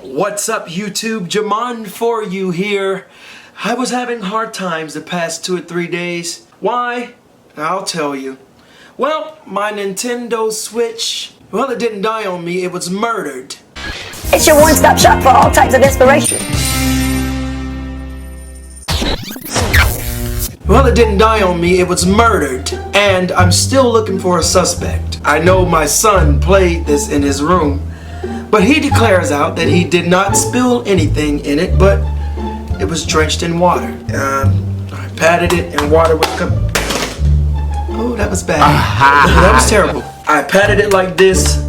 What's up YouTube, JeMone for you here. I was having hard times the past 2 or 3 days. Why? I'll tell you. Well, my Nintendo Switch, well, it didn't die on me, it was murdered. It's your one-stop shop for all types of inspiration. Well, it didn't die on me, it was murdered. And I'm still looking for a suspect. I know my son played this in his room, but he declares out that he did not spill anything in it, but it was drenched in water. I patted it and water would come. Oh, that was bad. That was terrible. I patted it like this.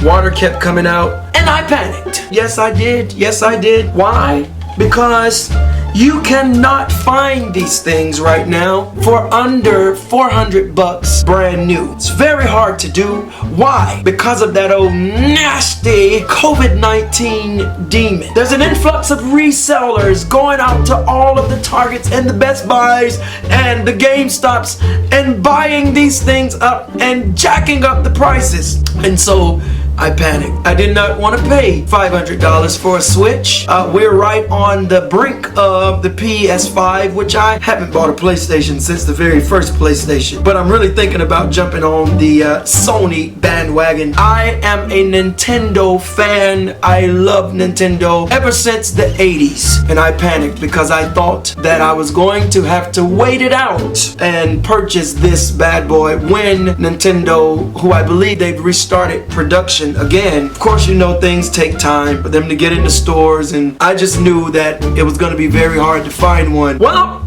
Water kept coming out and I panicked. Yes, I did. Yes, I did. Why? Because you cannot find these things right now for under 400 bucks brand new. It's very hard to do. Why? Because of that old nasty COVID-19 demon. There's an influx of resellers going out to all of the Targets and the Best Buys and the GameStops and buying these things up and jacking up the prices. And so I panicked. I did not want to pay $500 for a Switch. We're right on the brink of the PS5, which I haven't bought a PlayStation since the very first PlayStation. But I'm really thinking about jumping on the Sony bandwagon. I am a Nintendo fan. I love Nintendo ever since the 80s. And I panicked because I thought that I was going to have to wait it out and purchase this bad boy when Nintendo, who I believe they've restarted production again. Of course, you know things take time for them to get into stores, and I just knew that it was going to be very hard to find one. Well,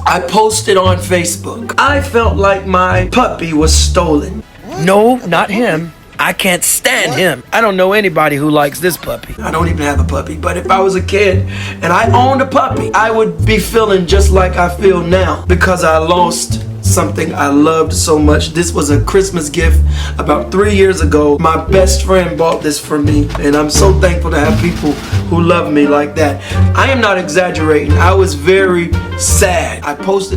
I posted on Facebook. I felt like my puppy was stolen. No, not him. I can't stand him. I don't know anybody who likes this puppy. I don't even have a puppy, but if I was a kid and I owned a puppy, I would be feeling just like I feel now because I lost something I loved so much. This was a Christmas gift about 3 years ago. My best friend bought this for me, and I'm so thankful to have people who love me like that. I am not exaggerating. I was very sad. I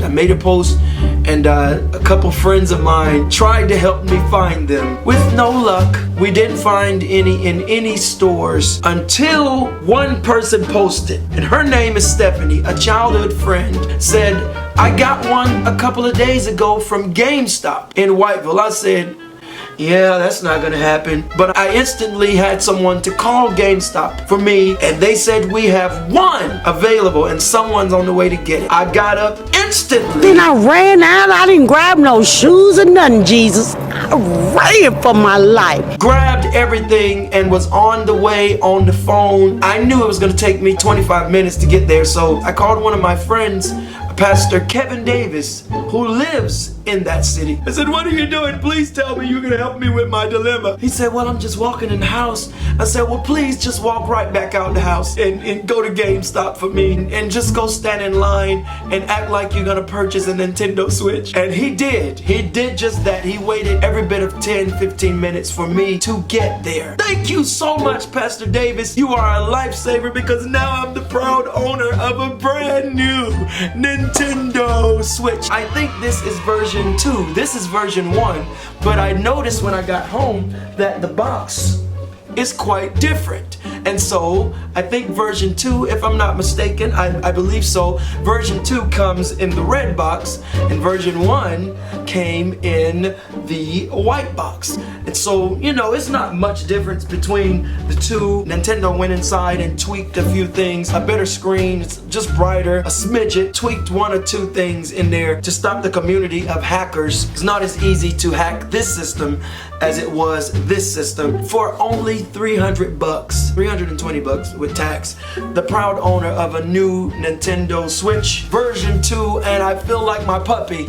made a post, and a couple friends of mine tried to help me find them. With no luck, we didn't find any in any stores until one person posted, and her name is Stephanie, a childhood friend, said, I got one a couple of days ago from GameStop in Whiteville. I said, yeah, that's not gonna happen. But I instantly had someone to call GameStop for me, and they said we have one available and someone's on the way to get it. I got up instantly. Then I ran out. I didn't grab no shoes or nothing, Jesus. I ran for my life. Grabbed everything and was on the way on the phone. I knew it was gonna take me 25 minutes to get there, so I called one of my friends, Pastor Kevin Davis, who lives in that city. I said, what are you doing? Please tell me you're gonna help me with my dilemma. He said, well, I'm just walking in the house. I said, well, please just walk right back out the house and go to GameStop for me and just go stand in line and act like you're gonna purchase a Nintendo Switch. And he did just that. He waited every bit of 10-15 minutes for me to get there. Thank you so much, Pastor Davis. You are a lifesaver because now I'm the proud owner of a brand new Nintendo Switch. I think this is version 2. This is version 1, but I noticed when I got home that the box is quite different. And so I think version 2, if I'm not mistaken, I believe so, version 2 comes in the red box and version 1 came in the white box. And so, you know, it's not much difference between the two. Nintendo went inside and tweaked a few things. A better screen, it's just brighter, a smidget, tweaked 1 or 2 things in there to stop the community of hackers. It's not as easy to hack this system as it was this system. For only 300 bucks, 320 bucks with tax, the proud owner of a new Nintendo Switch version 2, and I feel like my puppy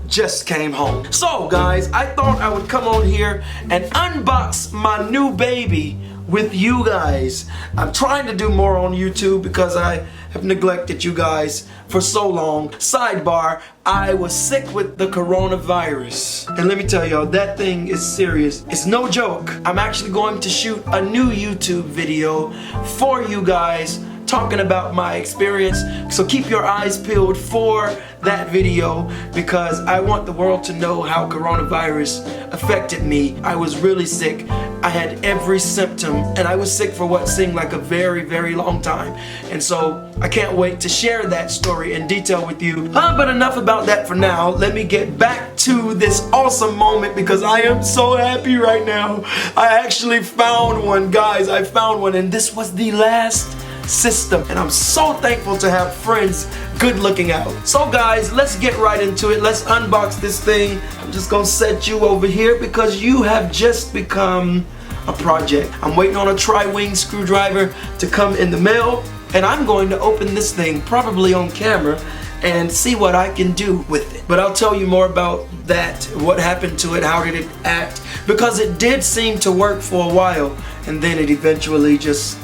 just came home. So guys, I thought I would come on here and unbox my new baby with you guys. I'm trying to do more on YouTube because I have neglected you guys for so long. Sidebar, I was sick with the coronavirus. And let me tell y'all, that thing is serious. It's no joke. I'm actually going to shoot a new YouTube video for you guys talking about my experience. So keep your eyes peeled for that video because I want the world to know how coronavirus affected me. I was really sick. I had every symptom, and I was sick for what seemed like a very, very long time. And so I can't wait to share that story in detail with you. But enough about that for now. Let me get back to this awesome moment because I am so happy right now. I actually found one, guys. I found one, and this was the last system, and I'm so thankful to have friends good looking out. So guys, let's get right into it. Let's unbox this thing. I'm just gonna set you over here because you have just become a project. I'm waiting on a tri-wing screwdriver to come in the mail, and I'm going to open this thing probably on camera and see what I can do with it. But I'll tell you more about that, what happened to it, how did it act, because it did seem to work for a while, and then it eventually just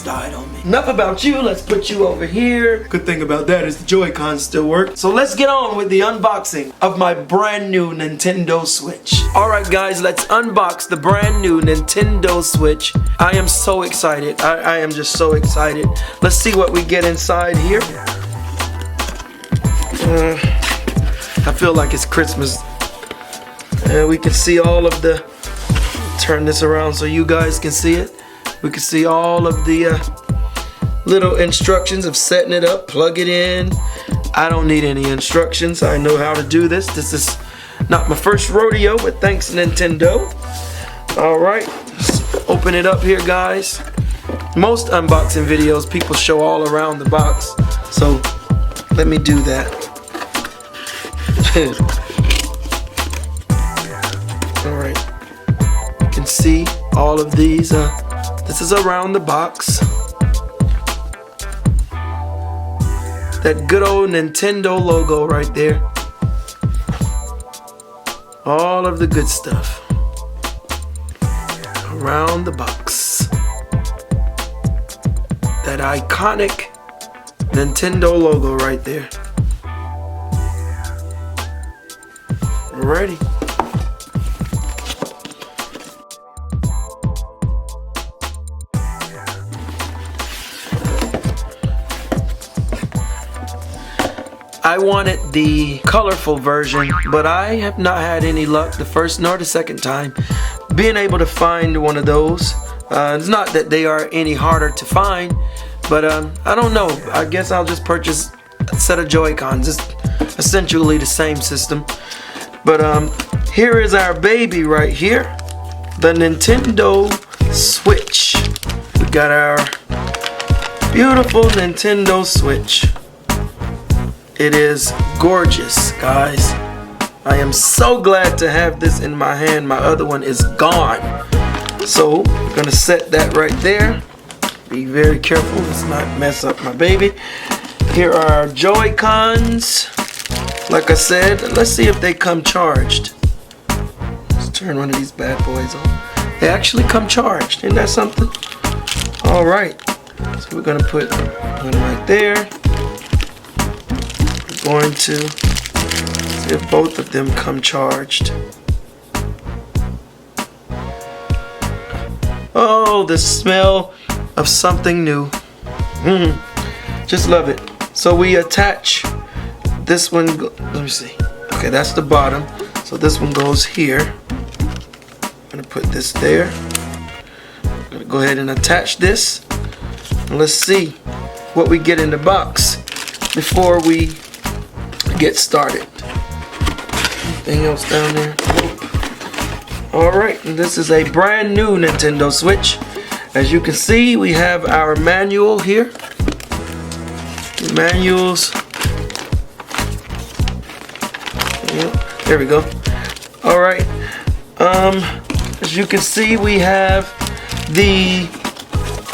died on me. Enough about you, let's put you over here. Good thing about that is the Joy-Cons still work. So let's get on with the unboxing of my brand new Nintendo Switch. Alright guys, let's unbox the brand new Nintendo Switch. I am so excited. I am just so excited. Let's see what we get inside here. I feel like it's Christmas. We can see all of the, turn this around so you guys can see it. We can see all of the little instructions of setting it up, plug it in. I don't need any instructions. I know how to do this. This is not my first rodeo, but thanks Nintendo. Alright, let's open it up here, guys. Most unboxing videos, people show all around the box. So let me do that. Alright, you can see all of these. This is around the box. That good old Nintendo logo right there. All of the good stuff around the box. That iconic Nintendo logo right there. Alrighty. I wanted the colorful version, but I have not had any luck the first nor the second time being able to find one of those. It's not that they are any harder to find, but I don't know. I guess I'll just purchase a set of Joy-Cons. It's essentially the same system. But here is our baby right here, the Nintendo Switch. We got our beautiful Nintendo Switch. It is gorgeous, guys. I am so glad to have this in my hand. My other one is gone. So we're gonna set that right there. Be very careful, let's not mess up my baby. Here are our Joy-Cons. Like I said, let's see if they come charged. Let's turn one of these bad boys on. They actually come charged. Isn't that something? Alright. So we're gonna put one right there. Going to see if both of them come charged. Oh, the smell of something new. Just love it. So we attach this one. Let me see. Okay, that's the bottom. So this one goes here. I'm gonna put this there. I'm gonna go ahead and attach this. And let's see what we get in the box before we get started. Anything else down there? Alright, this is a brand new Nintendo Switch. As you can see, we have our manual here. The manuals. Yep, there we go. Alright. As you can see, we have the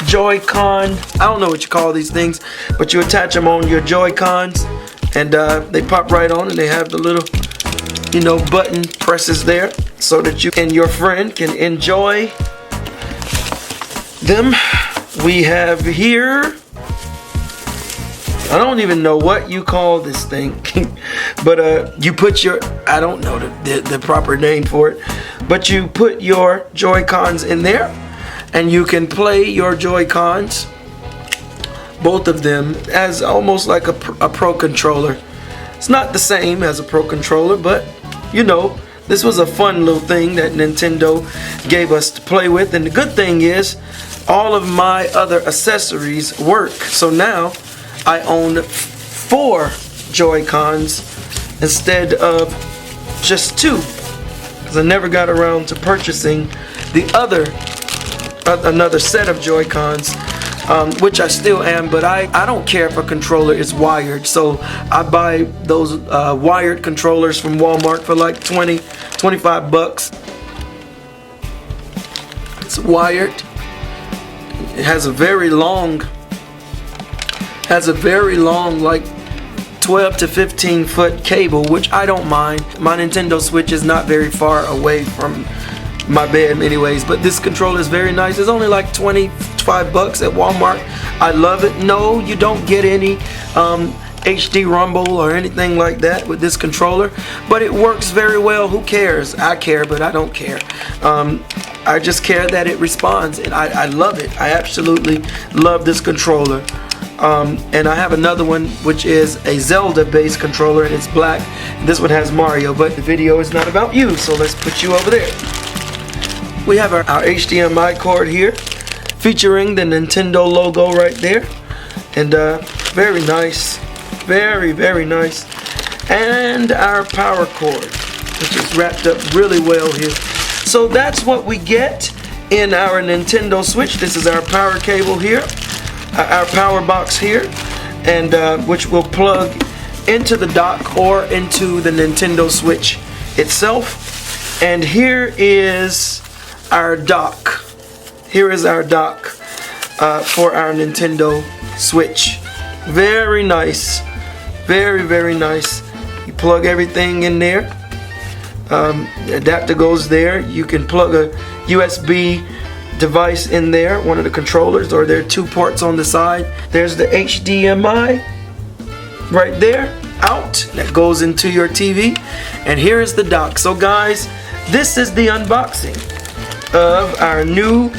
Joy-Con. I don't know what you call these things, but you attach them on your Joy-Cons. And they pop right on, and they have the little, button presses there so that you and your friend can enjoy them. We have here, I don't even know what you call this thing, but you put your, I don't know the proper name for it, but you put your Joy-Cons in there, and you can play your Joy-Cons, both of them, as almost like a Pro controller. It's not the same as a Pro controller, but this was a fun little thing that Nintendo gave us to play with. And the good thing is, all of my other accessories work. So now I own 4 Joy-Cons instead of just 2. Because I never got around to purchasing the another set of Joy-Cons, which I still am, but I don't care if a controller is wired. So I buy those wired controllers from Walmart for like 25 bucks. It's wired. It has a very long, like 12 to 15 foot cable, which I don't mind. My Nintendo Switch is not very far away from my bed anyways, but this controller is very nice. It's only like 25 bucks at Walmart. I love it. No, you don't get any HD rumble or anything like that with this controller, but it works very well. Who cares? I care, but I don't care. I just care that it responds, and I love it. I absolutely love this controller. And I have another one which is a Zelda based controller, and it's black. This one has Mario, but the video is not about you, so let's put you over there. We have our HDMI cord here featuring the Nintendo logo right there, and very nice, very nice. And our power cord, which is wrapped up really well here. So that's what we get in our Nintendo Switch. This is our power cable here, our power box here, and which will plug into the dock or into the Nintendo Switch itself. And here is our dock. Here is our dock for our Nintendo Switch. Very nice, very nice. You plug everything in there. Adapter goes there. You can plug a USB device in there, one of the controllers, or there are 2 ports on the side. There's the HDMI right there, out, that goes into your TV. And here is the dock. So guys, this is the unboxing of our new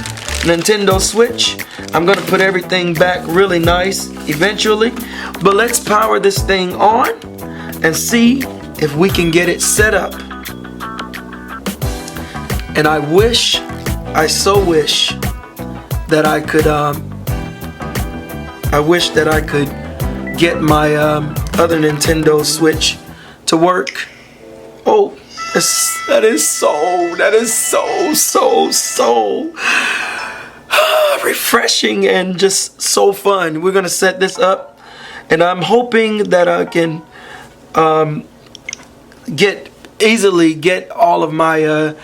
Nintendo Switch. I'm gonna put everything back really nice eventually, but let's power this thing on and see if we can get it set up. And I so wish that I could get my other Nintendo Switch to work. Oh, that is so refreshing and just so fun. We're gonna set this up, and I'm hoping that I can easily get all of my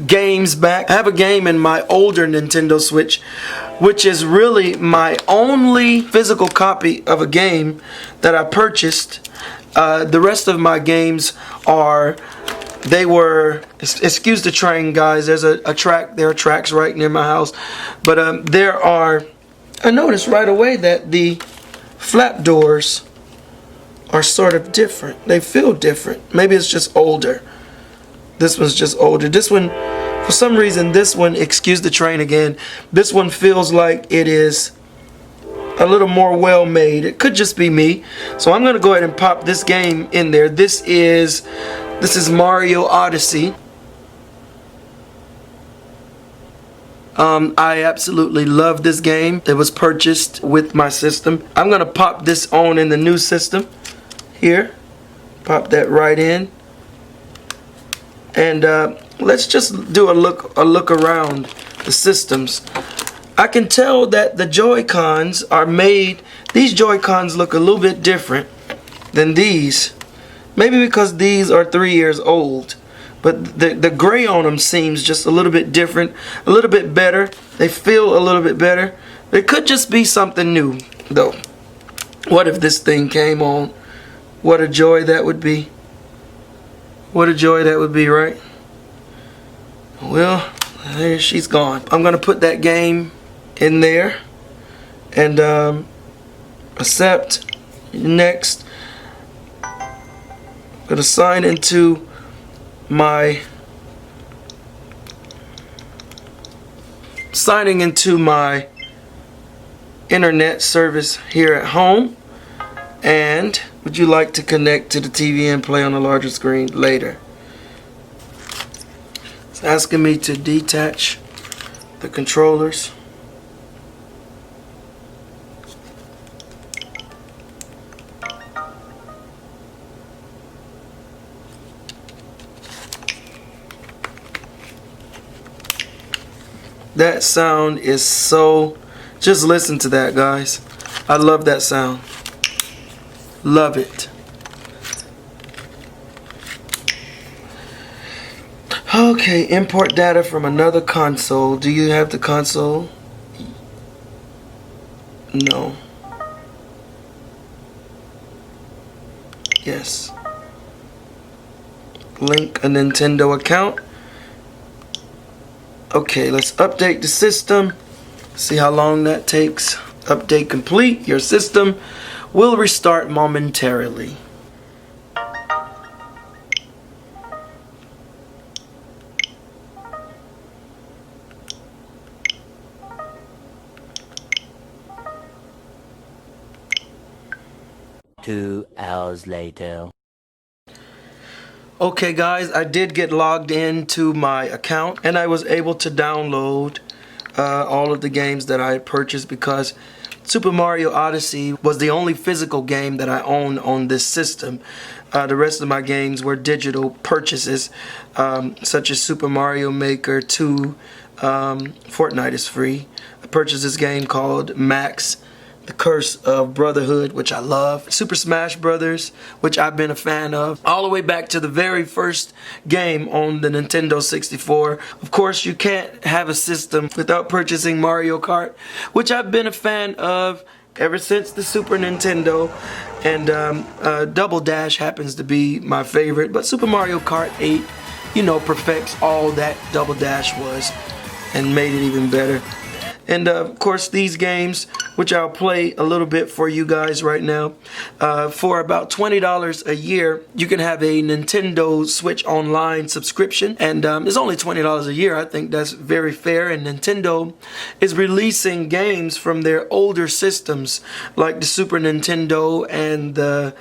games back. I have a game in my older Nintendo Switch, which is really my only physical copy of a game that I purchased. The rest of my games excuse the train, guys. There's there are tracks right near my house, but I noticed right away that the flap doors are sort of different. They feel different. Maybe it's just older. This one's just older. This one, for some reason, excuse the train again, this one feels like it is a little more well made. It could just be me. So I'm gonna go ahead and pop this game in there. This is Mario Odyssey. I absolutely love this game. It was purchased with my system. I'm gonna pop this on in the new system here. Pop that right in, and let's just do a look around the systems. I can tell that the Joy-Cons are made. These Joy-Cons look a little bit different than these. Maybe because these are 3 years old. But the gray on them seems just a little bit different, a little bit better. They feel a little bit better. It could just be something new, though. What if this thing came on? What a joy that would be. What a joy that would be, right? Well, there she's gone. I'm going to put that game in there and accept. Next, I'm going to sign into my internet service here at home. And would you like to connect to the TV and play on a larger screen later? asking me to detach the controllers. That sound is so, just listen to that, guys. I love that sound. Love it. Okay, import data from another console. Do you have the console? No. Yes. Link a Nintendo account. Okay, let's update the system. See how long that takes. Update complete. Your system will restart momentarily. Two hours later. Okay guys, I did get logged into my account and I was able to download all of the games that I had purchased because Super Mario Odyssey was the only physical game that I own on this system. The rest of my games were digital purchases, such as Super Mario Maker 2. Fortnite is free. I purchased this game called Max, The Curse of Brotherhood, which I love. Super Smash Brothers, which I've been a fan of. All the way back to the very first game on the Nintendo 64. Of course, you can't have a system without purchasing Mario Kart, which I've been a fan of ever since the Super Nintendo. And Double Dash happens to be my favorite. But Super Mario Kart 8, you know, perfects all that Double Dash was and made it even better. And of course these games, which I'll play a little bit for you guys right now, for about $20 a year, you can have a Nintendo Switch Online subscription. And it's only $20 a year. I think that's very fair. And Nintendo is releasing games from their older systems, like the Super Nintendo and the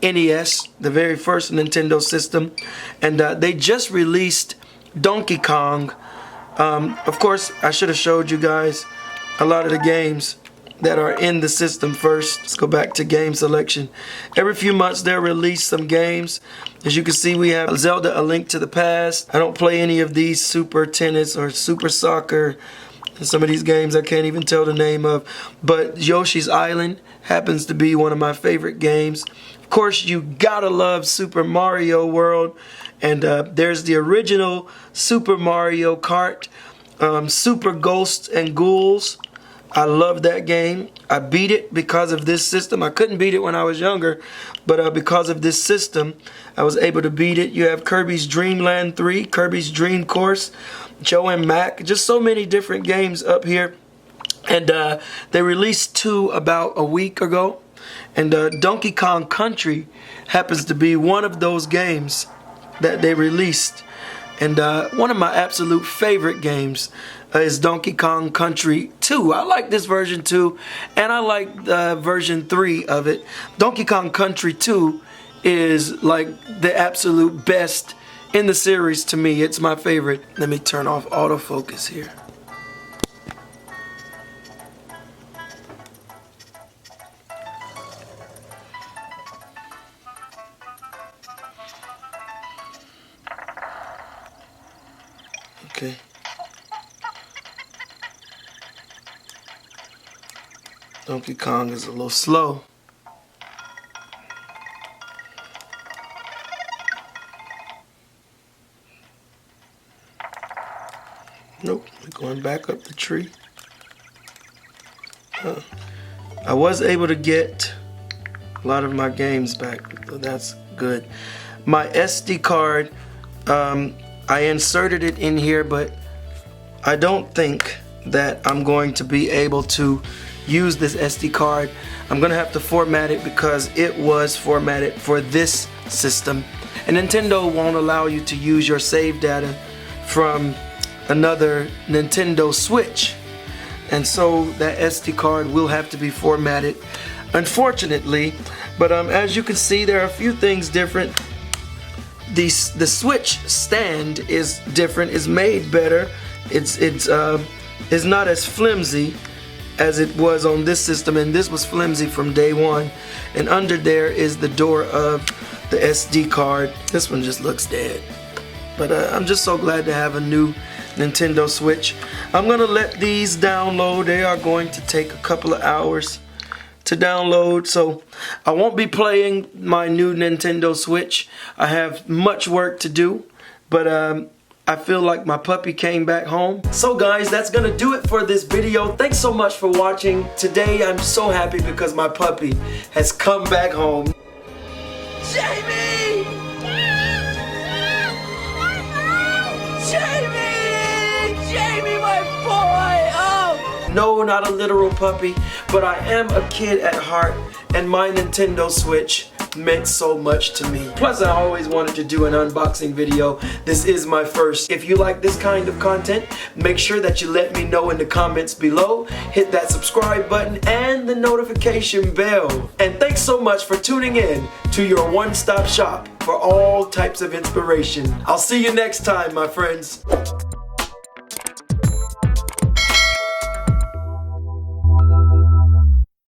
NES, the very first Nintendo system. And they just released Donkey Kong. Of course, I should have showed you guys a lot of the games that are in the system first. Let's go back to game selection. Every few months they'll release some games. As you can see, we have Zelda: A Link to the Past. I don't play any of these Super Tennis or Super Soccer. And some of these games I can't even tell the name of. But Yoshi's Island happens to be one of my favorite games. Of course, you gotta love Super Mario World. And there's the original Super Mario Kart, Super Ghosts and Ghouls. I love that game. I beat it because of this system. I couldn't beat it when I was younger, but because of this system, I was able to beat it. You have Kirby's Dream Land 3, Kirby's Dream Course, Joe and Mac, just so many different games up here. And they released 2 about a week ago. And Donkey Kong Country happens to be one of those games that they released. And one of my absolute favorite games is Donkey Kong Country 2. I like this version 2, and I like version 3 of it. Donkey Kong Country 2 is like the absolute best in the series to me. It's my favorite. Let me turn off autofocus here. Okay. Donkey Kong is a little slow. Nope, we're going back up the tree. I was able to get a lot of my games back, so that's good. My SD card, I inserted it in here, but I don't think that I'm going to be able to use this SD card. I'm gonna have to format it because it was formatted for this system. And Nintendo won't allow you to use your save data from another Nintendo Switch. And so that SD card will have to be formatted, unfortunately. But as you can see, there are a few things different. the Switch stand is different. It's made better. It's not as flimsy as it was on this system, and this was flimsy from day one. And under there is the door of the SD card. This one just looks dead. But I'm just so glad to have a new Nintendo Switch. I'm gonna let these download. They are going to take a couple of hours to download, so I won't be playing my new Nintendo Switch. I have much work to do, but I feel like my puppy came back home. So guys, that's gonna do it for this video. Thanks so much for watching. Today I'm so happy because my puppy has come back home. Jamie! Jamie! Jamie, my boy! Oh! No, not a literal puppy, but I am a kid at heart, and my Nintendo Switch meant so much to me. Plus, I always wanted to do an unboxing video. This is my first. If you like this kind of content, make sure that you let me know in the comments below. Hit that subscribe button and the notification bell. And thanks so much for tuning in to your one-stop shop for all types of inspiration. I'll see you next time, my friends.